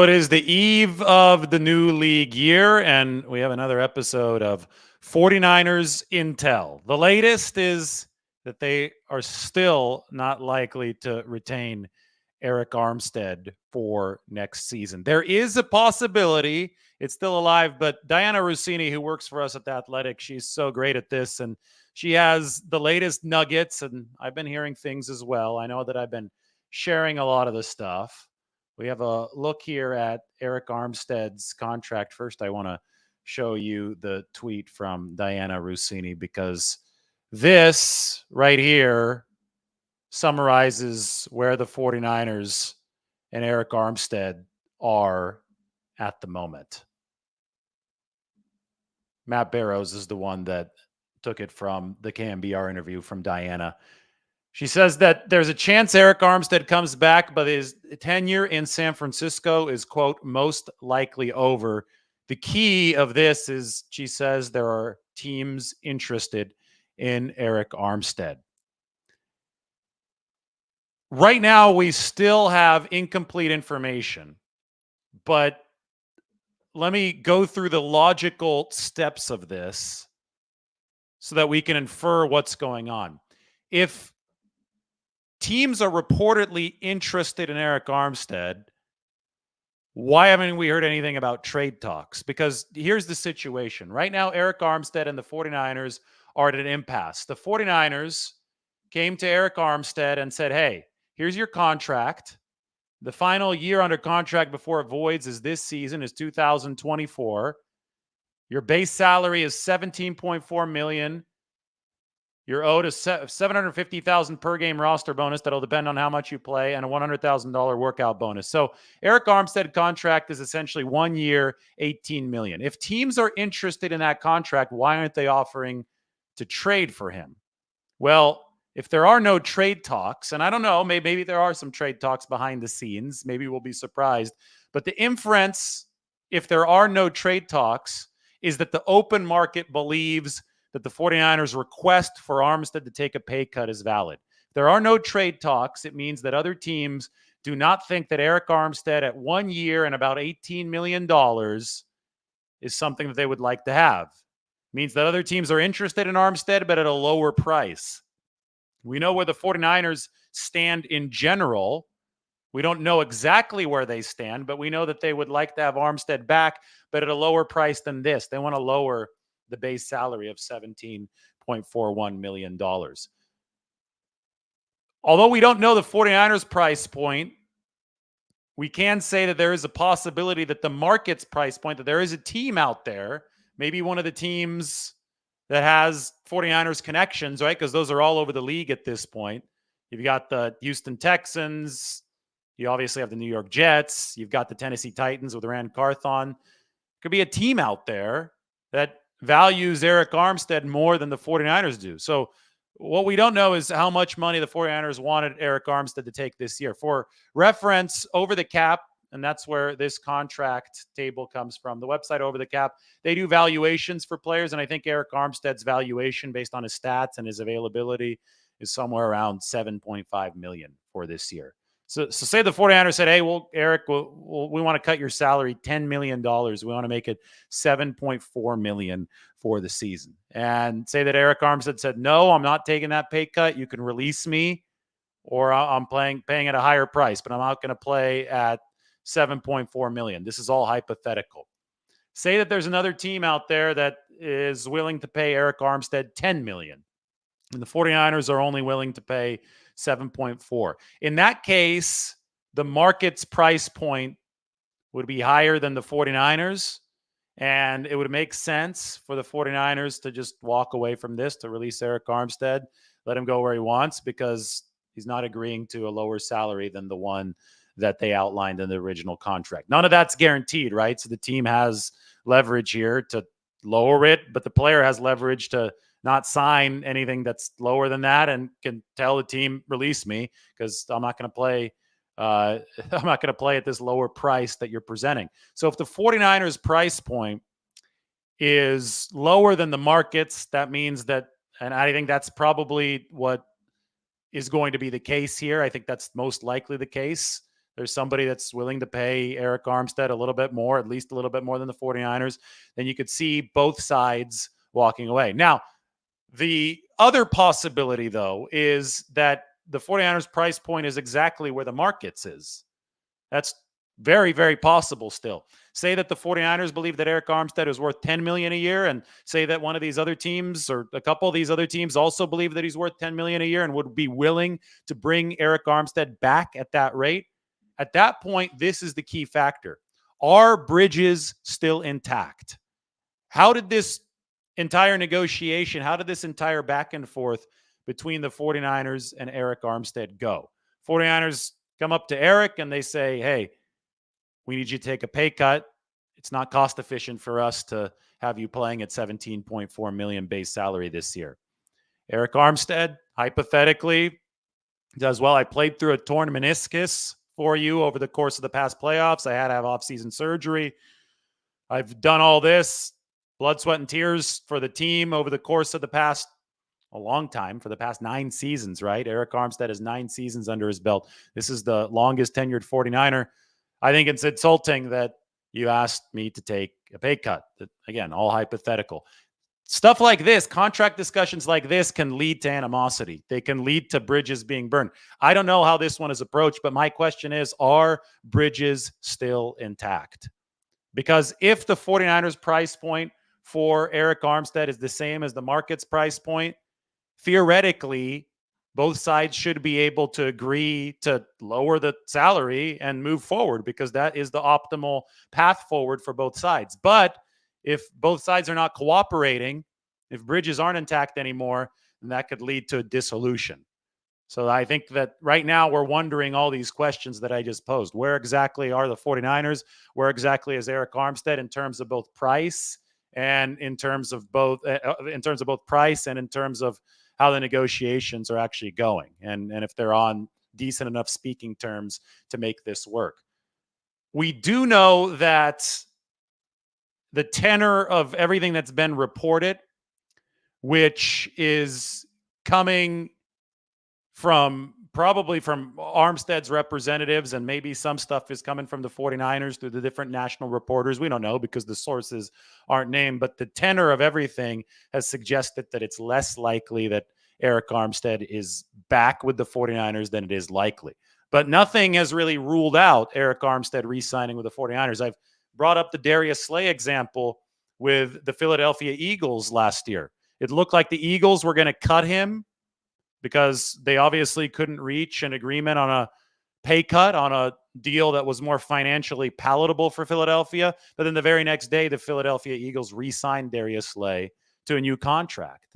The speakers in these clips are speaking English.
So it is the eve of the new league year, and we have another episode of 49ers Intel. The latest is that they are still not likely to retain Arik Armstead for next season. There is a possibility it's still alive, but Diana Rossini, who works for us at The Athletic, she's so great at this, and she has the latest nuggets, and I've been hearing things as well. I know that I've been sharing a lot of the stuff. We have a look here at Arik Armstead's contract. First, I want to show you the tweet from Diana Rossini because this right here summarizes where the 49ers and Arik Armstead are at the moment. Matt Barrows is the one that took it from the KMBR interview from Diana. She says that there's a chance Arik Armstead comes back, but his tenure in San Francisco is, quote, most likely over. The key of this is, she says, there are teams interested in Arik Armstead. Right now, we still have incomplete information, but let me go through the logical steps of this so that we can infer what's going on. If teams are reportedly interested in Arik Armstead, why haven't we heard anything about trade talks? Because here's the situation. Right now, Arik Armstead and the 49ers are at an impasse. The 49ers came to Arik Armstead and said, hey, here's your contract. The final year under contract before it voids is this season, is 2024. Your base salary is $17.4 million. You're owed a $750,000 per game roster bonus that'll depend on how much you play, and a $100,000 workout bonus. So Arik Armstead contract is essentially 1 year, $18 million. If teams are interested in that contract, why aren't they offering to trade for him? Well, if there are no trade talks, and I don't know, maybe there are some trade talks behind the scenes, maybe we'll be surprised. But the inference, if there are no trade talks, is that the open market believes that the 49ers' request for Armstead to take a pay cut is valid. If there are no trade talks, it means that other teams do not think that Arik Armstead at 1 year and about $18 million is something that they would like to have. It means that other teams are interested in Armstead, but at a lower price. We know where the 49ers stand in general. We don't know exactly where they stand, but we know that they would like to have Armstead back, but at a lower price than this. They want to lower the base salary of $17.41 million. Although we don't know the 49ers price point, we can say that there is a possibility that the market's price point, that there is a team out there, maybe one of the teams that has 49ers connections, right? Because those are all over the league at this point. You've got the Houston Texans. You obviously have the New York Jets. You've got the Tennessee Titans with Rand Carthon. Could be a team out there that values Arik Armstead more than the 49ers do. So what we don't know is how much money the 49ers wanted Arik Armstead to take this year. For reference, Over the Cap, and that's where this contract table comes from, the website Over the Cap, they do valuations for players, and I think Arik Armstead's valuation based on his stats and his availability is somewhere around $7.5 million for this year. So say the 49ers said, hey, well, Arik, we want to cut your salary $10 million. We want to make it $7.4 million for the season. And say that Arik Armstead said, no, I'm not taking that pay cut. You can release me, or I'm paying at a higher price, but I'm not going to play at $7.4 million. This is all hypothetical. Say that there's another team out there that is willing to pay Arik Armstead $10 million. And the 49ers are only willing to pay 7.4. In that case, the market's price point would be higher than the 49ers, and it would make sense for the 49ers to just walk away from this, to release Arik Armstead, let him go where he wants, because he's not agreeing to a lower salary than the one that they outlined in the original contract. None of that's guaranteed, right? So the team has leverage here to lower it, but the player has leverage to not sign anything that's lower than that, and can tell the team, release me, because I'm not going to play. I'm not going to play at this lower price that you're presenting. So if the 49ers price point is lower than the markets, that means that, and I think that's probably what is going to be the case here. I think that's most likely the case. there's somebody that's willing to pay Arik Armstead a little bit more, at least a little bit more than the 49ers, then you could see both sides walking away. Now, the other possibility, though, is that the 49ers price point is exactly where the market's is. That's very, very possible still. Say that the 49ers believe that Arik Armstead is worth $10 million a year, and say that one of these other teams or a couple of these other teams also believe that he's worth $10 million a year and would be willing to bring Arik Armstead back at that rate. At that point, this is the key factor. Are bridges still intact? How did this entire negotiation, how did this entire back and forth between the 49ers and Arik Armstead go? 49ers come up to Arik and they say, hey, we need you to take a pay cut. It's not cost efficient for us to have you playing at $17.4 million base salary this year. Arik Armstead, hypothetically, does, well, I played through a torn meniscus for you over the course of the past playoffs. I had to have off-season surgery. I've done all this, blood, sweat, and tears for the team over the course of the past, a long time, for the past 9 seasons, right? Arik Armstead has 9 seasons under his belt. This is the longest tenured 49er. I think it's insulting that you asked me to take a pay cut. Again, all hypothetical. Stuff like this, contract discussions like this can lead to animosity. They can lead to bridges being burned. I don't know how this one is approached, but my question is, are bridges still intact? Because if the 49ers price point for Arik Armstead is the same as the market's price point, theoretically, both sides should be able to agree to lower the salary and move forward, because that is the optimal path forward for both sides. But if both sides are not cooperating, if bridges aren't intact anymore, then that could lead to a dissolution. So I think that right now we're wondering all these questions that I just posed. Where exactly are the 49ers? Where exactly is Arik Armstead in terms of both price and in terms of both price and in terms of how the negotiations are actually going, and if they're on decent enough speaking terms to make this work. We do know that the tenor of everything that's been reported, which is coming probably from Armstead's representatives, and maybe some stuff is coming from the 49ers through the different national reporters. We don't know because the sources aren't named, but the tenor of everything has suggested that it's less likely that Arik Armstead is back with the 49ers than it is likely. But nothing has really ruled out Arik Armstead re-signing with the 49ers. I've brought up the Darius Slay example with the Philadelphia Eagles last year. It looked like the Eagles were going to cut him because they obviously couldn't reach an agreement on a pay cut on a deal that was more financially palatable for Philadelphia. But then the very next day, the Philadelphia Eagles re-signed Darius Slay to a new contract.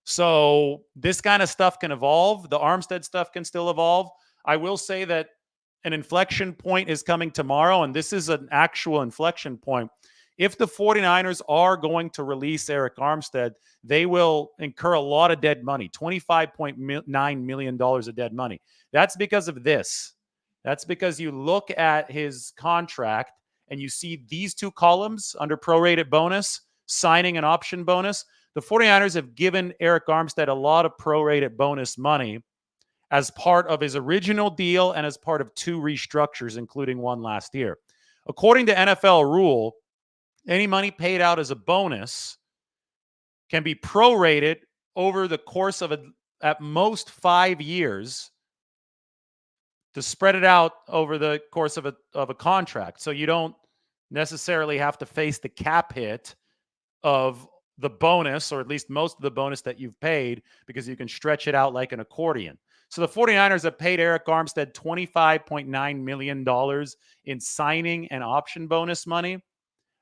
So this kind of stuff can evolve. The Armstead stuff can still evolve. I will say that an inflection point is coming tomorrow, and this is an actual inflection point. If the 49ers are going to release Arik Armstead, they will incur a lot of dead money, $25.9 million of dead money. That's because of this. That's because you look at his contract and you see these 2 columns under prorated bonus, signing and option bonus. The 49ers have given Arik Armstead a lot of prorated bonus money as part of his original deal and as part of 2 restructures, including one last year. According to NFL rule, any money paid out as a bonus can be prorated over the course of at most 5 years to spread it out over the course of a contract. So you don't necessarily have to face the cap hit of the bonus, or at least most of the bonus that you've paid, because you can stretch it out like an accordion. So the 49ers have paid Arik Armstead $25.9 million in signing and option bonus money,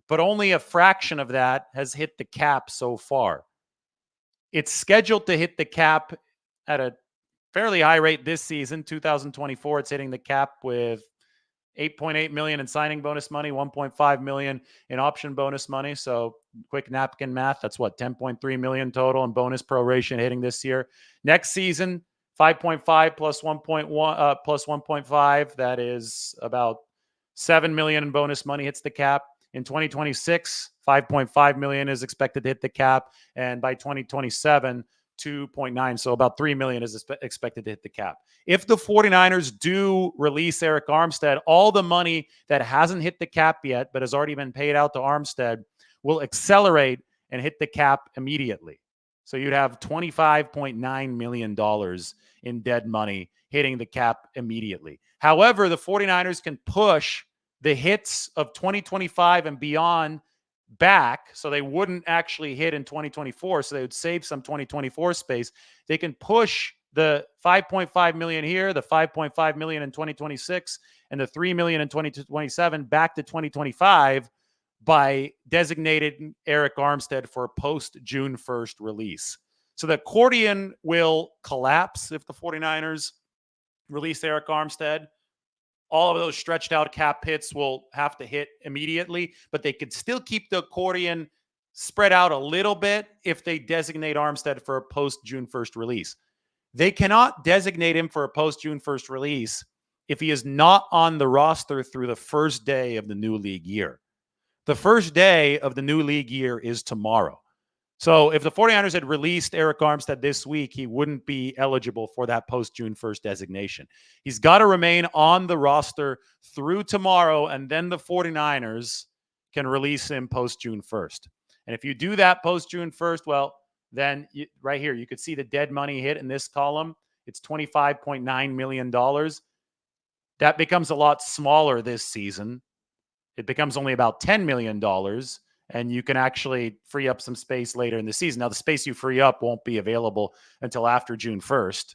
but only a fraction of that has hit the cap so far. It's scheduled to hit the cap at a fairly high rate this season, 2024. It's hitting the cap with $8.8 million in signing bonus money, $1.5 million in option bonus money. So quick napkin math, that's what, $10.3 million total in bonus proration hitting this year. Next season, 5.5 plus 1.1 plus 1.5. That is about $7 million in bonus money hits the cap. In 2026, $5.5 million is expected to hit the cap. And by 2027, 2.9. So about 3 million is expected to hit the cap. If the 49ers do release Arik Armstead, all the money that hasn't hit the cap yet, but has already been paid out to Armstead, will accelerate and hit the cap immediately. So you'd have $25.9 million in dead money hitting the cap immediately. However, the 49ers can push the hits of 2025 and beyond back, so they wouldn't actually hit in 2024, so they would save some 2024 space. They can push the 5.5 million here, the 5.5 million in 2026, and the 3 million in 2027 back to 2025 by designating Arik Armstead for a post-June 1st release. So the accordion will collapse if the 49ers release Arik Armstead. All of those stretched out cap hits will have to hit immediately, but they could still keep the accordion spread out a little bit if they designate Armstead for a post-June 1st release. They cannot designate him for a post-June 1st release if he is not on the roster through the first day of the new league year. The first day of the new league year is tomorrow. So if the 49ers had released Arik Armstead this week, he wouldn't be eligible for that post-June 1st designation. He's got to remain on the roster through tomorrow, and then the 49ers can release him post-June 1st. And if you do that post-June 1st, well, then right here, you could see the dead money hit in this column. It's $25.9 million. That becomes a lot smaller this season. It becomes only about $10 million. And you can actually free up some space later in the season. Now, the space you free up won't be available until after June 1st.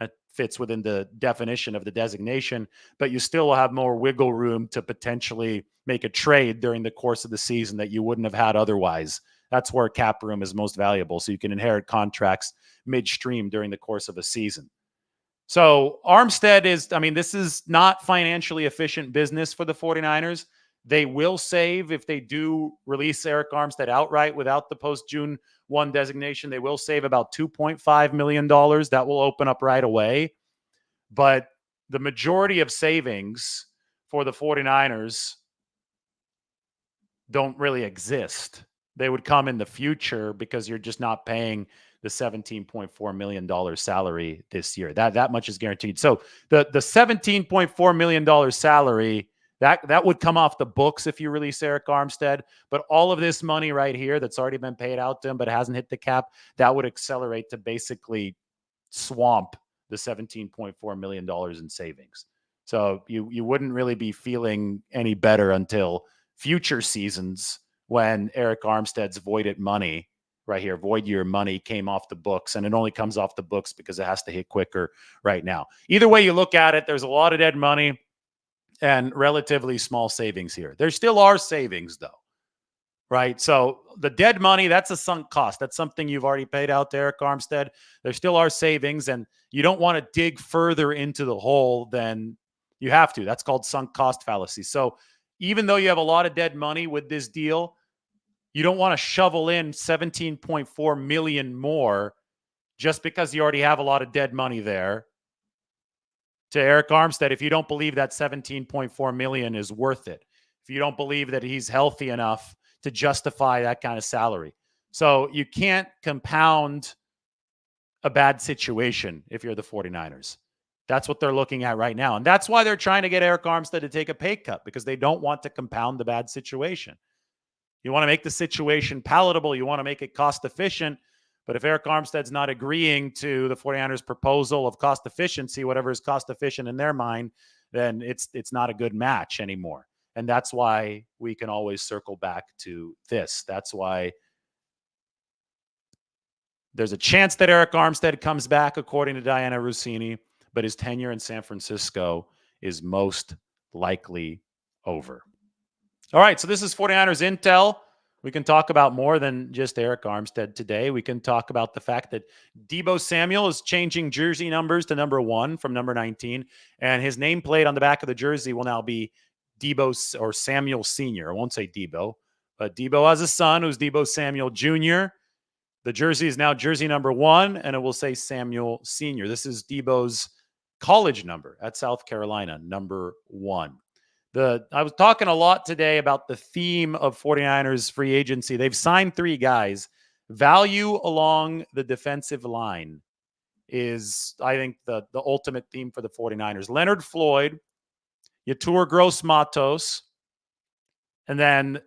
That fits within the definition of the designation, but you still will have more wiggle room to potentially make a trade during the course of the season that you wouldn't have had otherwise. That's where cap room is most valuable. So you can inherit contracts midstream during the course of a season. So Armstead this is not financially efficient business for the 49ers. They will save if they do release Arik Armstead outright without the post-June 1 designation. They will save about $2.5 million. That will open up right away. But the majority of savings for the 49ers don't really exist. They would come in the future because you're just not paying the $17.4 million salary this year. That much is guaranteed. So the $17.4 million salary, that would come off the books if you release Arik Armstead. But all of this money right here that's already been paid out to him but hasn't hit the cap, that would accelerate to basically swamp the $17.4 million in savings. So you wouldn't really be feeling any better until future seasons when Arik Armstead's voided money right here, void year money, came off the books, and it only comes off the books because it has to hit quicker right now. Either way you look at it, there's a lot of dead money and relatively small savings here. There still are savings, though, right? So the dead money, that's a sunk cost. That's something you've already paid out to Arik Armstead. There still are savings, and you don't want to dig further into the hole than you have to. That's called sunk cost fallacy. So even though you have a lot of dead money with this deal, you don't want to shovel in $17.4 million more just because you already have a lot of dead money there to Arik Armstead if you don't believe that $17.4 million is worth it. If you don't believe that he's healthy enough to justify that kind of salary. So you can't compound a bad situation if you're the 49ers. That's what they're looking at right now. And that's why they're trying to get Arik Armstead to take a pay cut, because they don't want to compound the bad situation. You want to make the situation palatable. You want to make it cost efficient. But if Arik Armstead's not agreeing to the 49ers' proposal of cost efficiency, whatever is cost efficient in their mind, then it's not a good match anymore. And that's why we can always circle back to this. That's why there's a chance that Arik Armstead comes back, according to Diana Rossini, but his tenure in San Francisco is most likely over. All right, so this is 49ers Intel. We can talk about more than just Arik Armstead today. We can talk about the fact that Deebo Samuel is changing jersey numbers to number 1 from number 19, and his nameplate on the back of the jersey will now be Deebo or Samuel Sr. I won't say Deebo, but Deebo has a son who's Deebo Samuel Jr. The jersey is now jersey number 1, and it will say Samuel Sr. This is Deebo's college number at South Carolina, number 1. I was talking a lot today about the theme of 49ers free agency. They've signed 3 guys. Value along the defensive line is, I think, the ultimate theme for the 49ers. Leonard Floyd, Yetur Gross-Matos, and then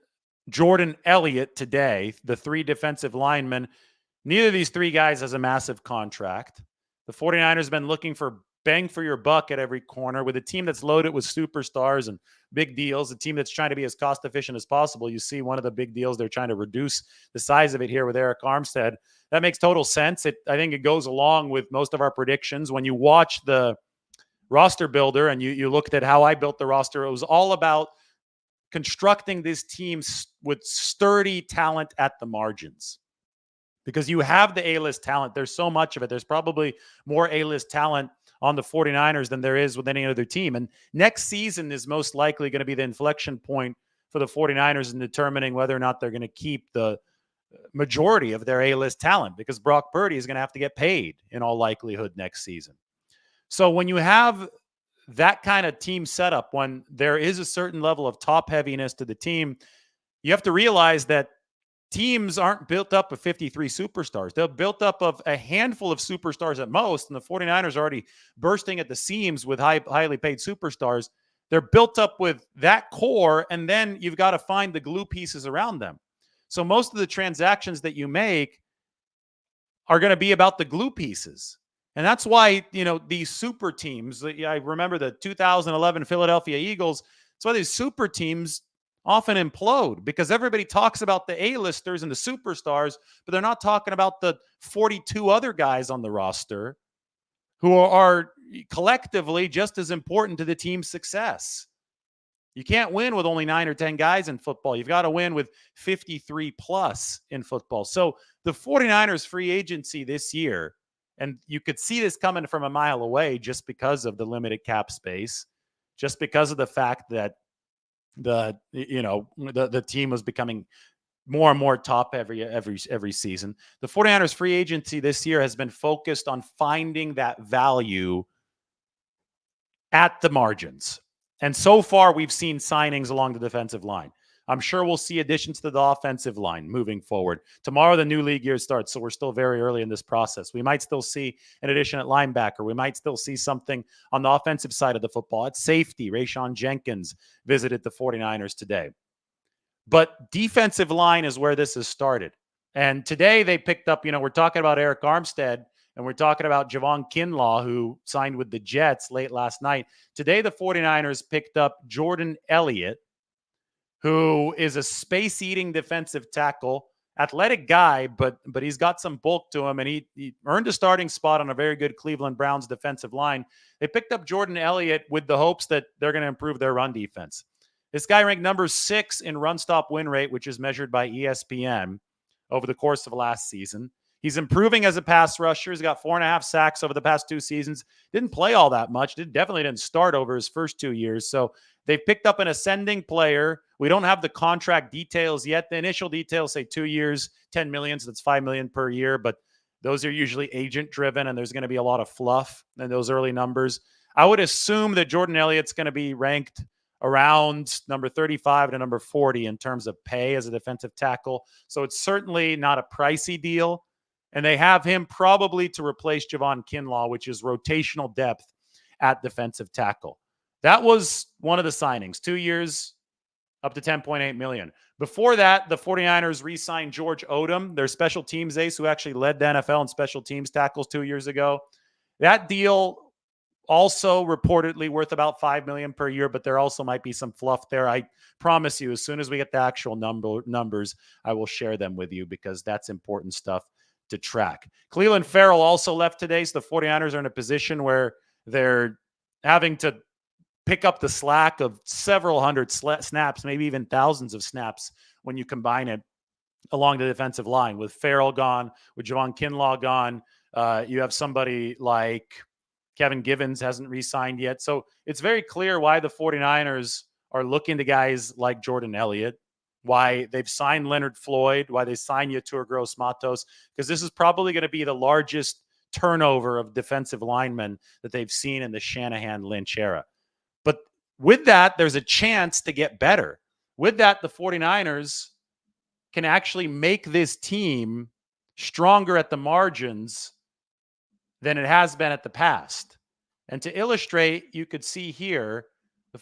Jordan Elliott today, the three defensive linemen. Neither of these three guys has a massive contract. The 49ers have been looking for bang for your buck at every corner with a team that's loaded with superstars and big deals, a team that's trying to be as cost efficient as possible. You see one of the big deals, they're trying to reduce the size of it here with Arik Armstead. That makes total sense. I think it goes along with most of our predictions. When you watch the roster builder and you looked at how I built the roster, it was all about constructing this team with sturdy talent at the margins. Because you have the A-list talent. There's so much of it. There's probably more A-list talent on the 49ers than there is with any other team. And next season is most likely going to be the inflection point for the 49ers in determining whether or not they're going to keep the majority of their A-list talent, because Brock Purdy is going to have to get paid in all likelihood next season. So when you have that kind of team setup, when there is a certain level of top heaviness to the team, you have to realize that teams aren't built up of 53 superstars. They're built up of a handful of superstars at most, and the 49ers are already bursting at the seams with highly paid superstars. They're built up with that core, and then you've got to find the glue pieces around them. So most of the transactions that you make are going to be about the glue pieces. And that's why, these super teams, I remember the 2011 Philadelphia Eagles. That's why these super teams often implode, because everybody talks about the A-listers and the superstars, but they're not talking about the 42 other guys on the roster who are collectively just as important to the team's success. You can't win with only 9 or 10 guys in football. You've got to win with 53 plus in football. So the 49ers free agency this year, and you could see this coming from a mile away just because of the limited cap space, just because of the fact that the team was becoming more and more top every season. The 49ers free agency this year has been focused on finding that value at the margins. And so far, we've seen signings along the defensive line. I'm sure we'll see additions to the offensive line moving forward. Tomorrow, the new league year starts, so we're still very early in this process. We might still see an addition at linebacker. We might still see something on the offensive side of the football. At safety, Rayshon Jenkins visited the 49ers today. But defensive line is where this has started. And today they picked up, we're talking about Arik Armstead, and we're talking about Javon Kinlaw, who signed with the Jets late last night. Today, the 49ers picked up Jordan Elliott, who is a space-eating defensive tackle, athletic guy, but he's got some bulk to him, and he earned a starting spot on a very good Cleveland Browns defensive line. They picked up Jordan Elliott with the hopes that they're going to improve their run defense. This guy ranked number 6 in run-stop win rate, which is measured by ESPN over the course of last season. He's improving as a pass rusher. He's got 4.5 sacks over the past 2 seasons. Didn't play all that much. Definitely didn't start over his first 2 years. So they've picked up an ascending player. We don't have the contract details yet. The initial details say 2 years, $10 million. So that's $5 million per year. But those are usually agent driven, and there's going to be a lot of fluff in those early numbers. I would assume that Jordan Elliott's going to be ranked around number 35 to number 40 in terms of pay as a defensive tackle. So it's certainly not a pricey deal. And they have him probably to replace Javon Kinlaw, which is rotational depth at defensive tackle. That was one of the signings. 2 years, up to $10.8 million. Before that, the 49ers re-signed George Odom, their special teams ace, who actually led the NFL in special teams tackles 2 years ago. That deal also reportedly worth about $5 million per year, but there also might be some fluff there. I promise you, as soon as we get the actual numbers, I will share them with you, because that's important stuff to track. Clelin Ferrell also left today, so the 49ers are in a position where they're having to pick up the slack of several hundred snaps, maybe even thousands of snaps when you combine it along the defensive line. With Ferrell gone, with Javon Kinlaw gone, you have somebody like Kevin Givens hasn't re-signed yet. So it's very clear why the 49ers are looking to guys like Jordan Elliott, why they've signed Leonard Floyd, why they signed Yetur Gross-Matos, because this is probably going to be the largest turnover of defensive linemen that they've seen in the Shanahan-Lynch era. But with that, there's a chance to get better. With that, the 49ers can actually make this team stronger at the margins than it has been at the past. And to illustrate, you could see here,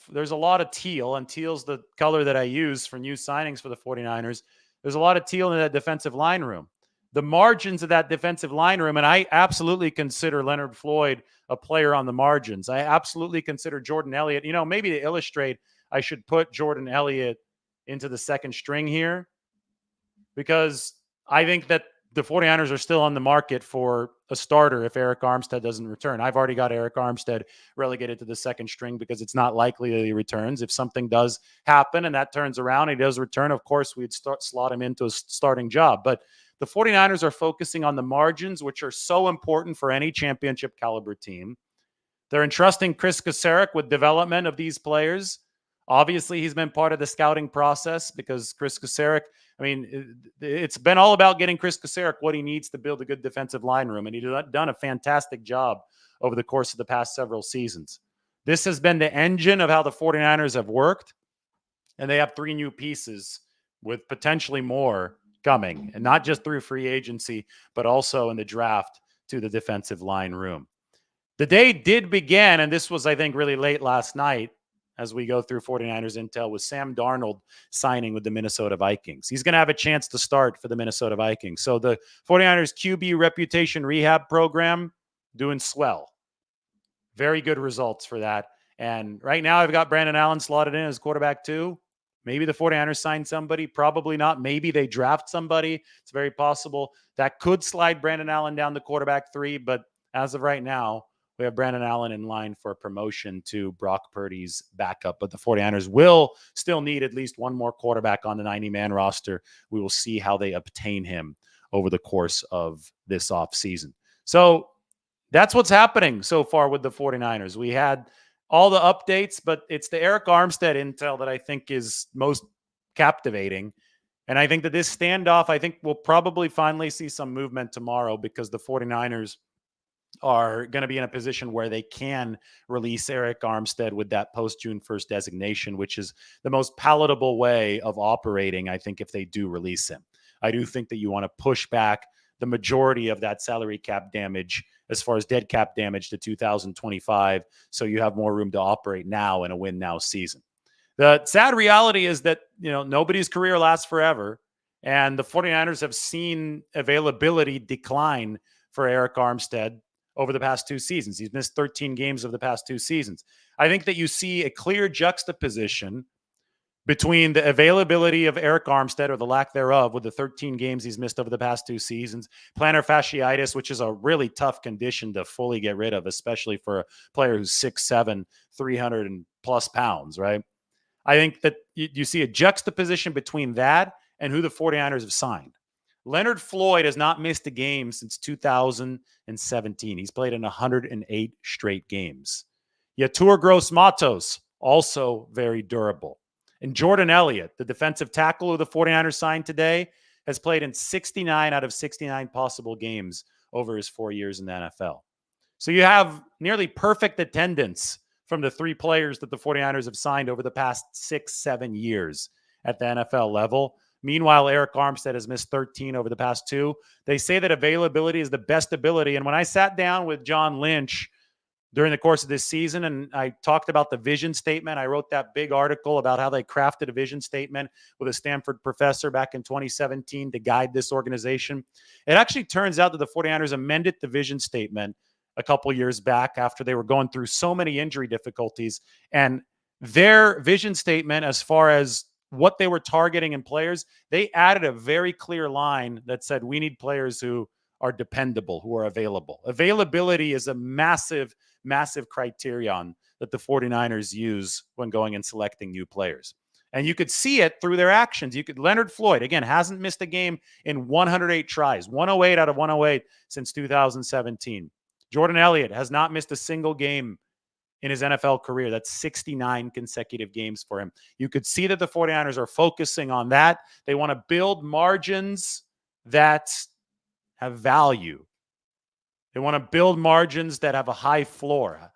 there's a lot of teal, and teal's the color that I use for new signings for the 49ers. There's a lot of teal in that defensive line room. The margins of that defensive line room, and I absolutely consider Leonard Floyd a player on the margins. I absolutely consider Jordan Elliott. Maybe to illustrate, I should put Jordan Elliott into the second string here, because I think that the 49ers are still on the market for a starter if Arik Armstead doesn't return. I've already got Arik Armstead relegated to the second string because it's not likely that he returns. If something does happen and that turns around and he does return, of course, we'd slot him into a starting job. But the 49ers are focusing on the margins, which are so important for any championship caliber team. They're entrusting Chris Kasarik with development of these players. Obviously, he's been part of the scouting process because Chris Kasarik, it's been all about getting Chris Kasarik what he needs to build a good defensive line room, and he's done a fantastic job over the course of the past several seasons. This has been the engine of how the 49ers have worked, and they have 3 new pieces with potentially more coming, and not just through free agency, but also in the draft to the defensive line room. The day did begin, and this was, I think, really late last night as we go through 49ers intel, with Sam Darnold signing with the Minnesota Vikings. He's going to have a chance to start for the Minnesota Vikings. So the 49ers QB reputation rehab program doing swell. Very good results for that. And right now I've got Brandon Allen slotted in as quarterback 2. Maybe the 49ers sign somebody, probably not. Maybe they draft somebody. It's very possible. That could slide Brandon Allen down to quarterback 3, but as of right now, we have Brandon Allen in line for a promotion to Brock Purdy's backup. But the 49ers will still need at least one more quarterback on the 90-man roster. We will see how they obtain him over the course of this offseason. So that's what's happening so far with the 49ers. We had all the updates, but it's the Arik Armstead intel that I think is most captivating. And I think that this standoff, I think we'll probably finally see some movement tomorrow, because the 49ers are going to be in a position where they can release Arik Armstead with that post-June 1st designation, which is the most palatable way of operating, I think, if they do release him. I do think that you want to push back the majority of that salary cap damage, as far as dead cap damage, to 2025, so you have more room to operate now in a win-now season. The sad reality is that, nobody's career lasts forever, and the 49ers have seen availability decline for Arik Armstead over the past 2 seasons. He's missed 13 games of the past 2 seasons. I think that you see a clear juxtaposition between the availability of Arik Armstead, or the lack thereof, with the 13 games he's missed over the past 2 seasons, plantar fasciitis, which is a really tough condition to fully get rid of, especially for a player who's 6'7", 300 and plus pounds, right? I think that you see a juxtaposition between that and who the 49ers have signed. Leonard Floyd has not missed a game since 2017. He's played in 108 straight games. Yetur Gross-Matos, also very durable. And Jordan Elliott, the defensive tackle who the 49ers signed today, has played in 69 out of 69 possible games over his 4 years in the NFL. So you have nearly perfect attendance from the 3 players that the 49ers have signed over the past 6-7 years at the NFL level. Meanwhile, Arik Armstead has missed 13 over the past 2. They say that availability is the best ability. And when I sat down with John Lynch during the course of this season, and I talked about the vision statement, I wrote that big article about how they crafted a vision statement with a Stanford professor back in 2017 to guide this organization. It actually turns out that the 49ers amended the vision statement a couple years back after they were going through so many injury difficulties. And their vision statement, as far as what they were targeting in players, they added a very clear line that said, we need players who are dependable, who are available. Availability is a massive, massive criterion that the 49ers use when going and selecting new players. And you could see it through their actions. Leonard Floyd, again, hasn't missed a game in 108 tries, 108 out of 108 since 2017. Jordan Elliott has not missed a single game in his NFL career. That's 69 consecutive games for him. You could see that the 49ers are focusing on that. They want to build margins that have value. They want to build margins that have a high floor.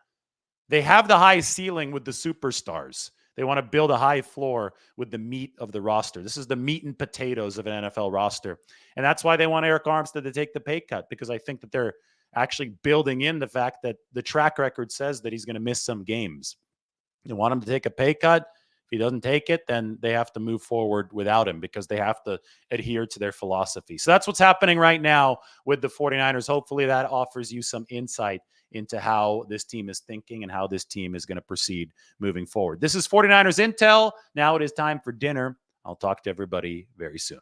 They have the high ceiling with the superstars. They want to build a high floor with the meat of the roster. This is the meat and potatoes of an NFL roster. And that's why they want Arik Armstead to take the pay cut, because I think that they're actually building in the fact that the track record says that he's going to miss some games. You want him to take a pay cut. If he doesn't take it, then they have to move forward without him because they have to adhere to their philosophy. So that's what's happening right now with the 49ers. Hopefully that offers you some insight into how this team is thinking and how this team is going to proceed moving forward. This is 49ers Intel. Now it is time for dinner. I'll talk to everybody very soon.